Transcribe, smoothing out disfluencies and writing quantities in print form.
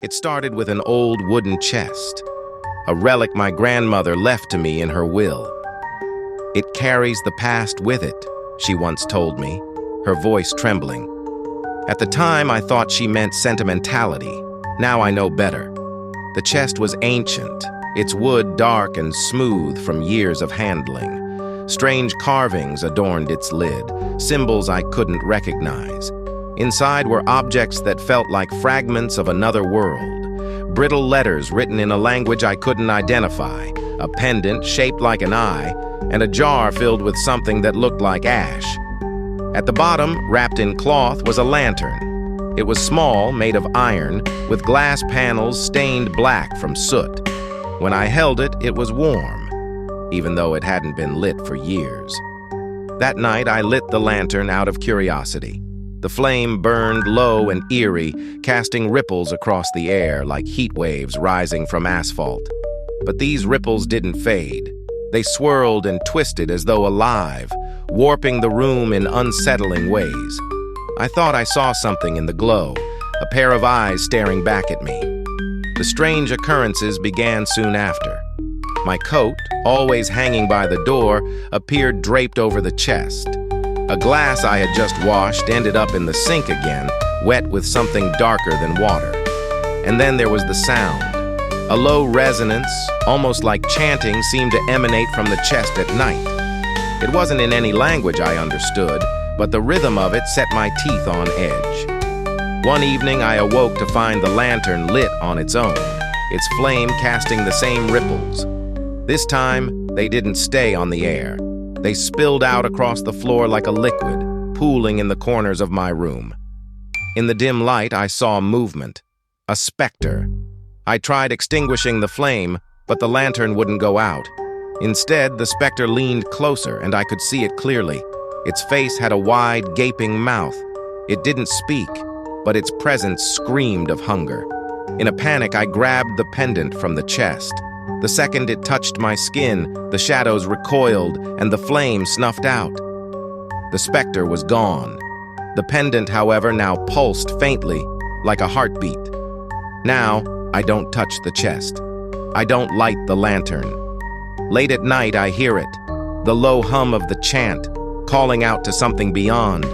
It started with an old wooden chest, a relic my grandmother left to me in her will. "It carries the past with it," she once told me, her voice trembling. At the time, I thought she meant sentimentality. Now I know better. The chest was ancient, its wood dark and smooth from years of handling. Strange carvings adorned its lid, symbols I couldn't recognize. Inside were objects that felt like fragments of another world. Brittle letters written in a language I couldn't identify, a pendant shaped like an eye, and a jar filled with something that looked like ash. At the bottom, wrapped in cloth, was a lantern. It was small, made of iron, with glass panels stained black from soot. When I held it, it was warm, even though it hadn't been lit for years. That night, I lit the lantern out of curiosity. The flame burned low and eerie, casting ripples across the air like heat waves rising from asphalt. But these ripples didn't fade. They swirled and twisted as though alive, warping the room in unsettling ways. I thought I saw something in the glow, a pair of eyes staring back at me. The strange occurrences began soon after. My coat, always hanging by the door, appeared draped over the chest. A glass I had just washed ended up in the sink again, wet with something darker than water. And then there was the sound. A low resonance, almost like chanting, seemed to emanate from the chest at night. It wasn't in any language I understood, but the rhythm of it set my teeth on edge. One evening I awoke to find the lantern lit on its own, its flame casting the same ripples. This time, they didn't stay on the air. They spilled out across the floor like a liquid, pooling in the corners of my room. In the dim light, I saw movement. A specter. I tried extinguishing the flame, but the lantern wouldn't go out. Instead, the specter leaned closer, and I could see it clearly. Its face had a wide, gaping mouth. It didn't speak, but its presence screamed of hunger. In a panic, I grabbed the pendant from the chest. The second it touched my skin, the shadows recoiled and the flame snuffed out. The specter was gone. The pendant, however, now pulsed faintly, like a heartbeat. Now, I don't touch the chest. I don't light the lantern. Late at night, I hear it, the low hum of the chant, calling out to something beyond.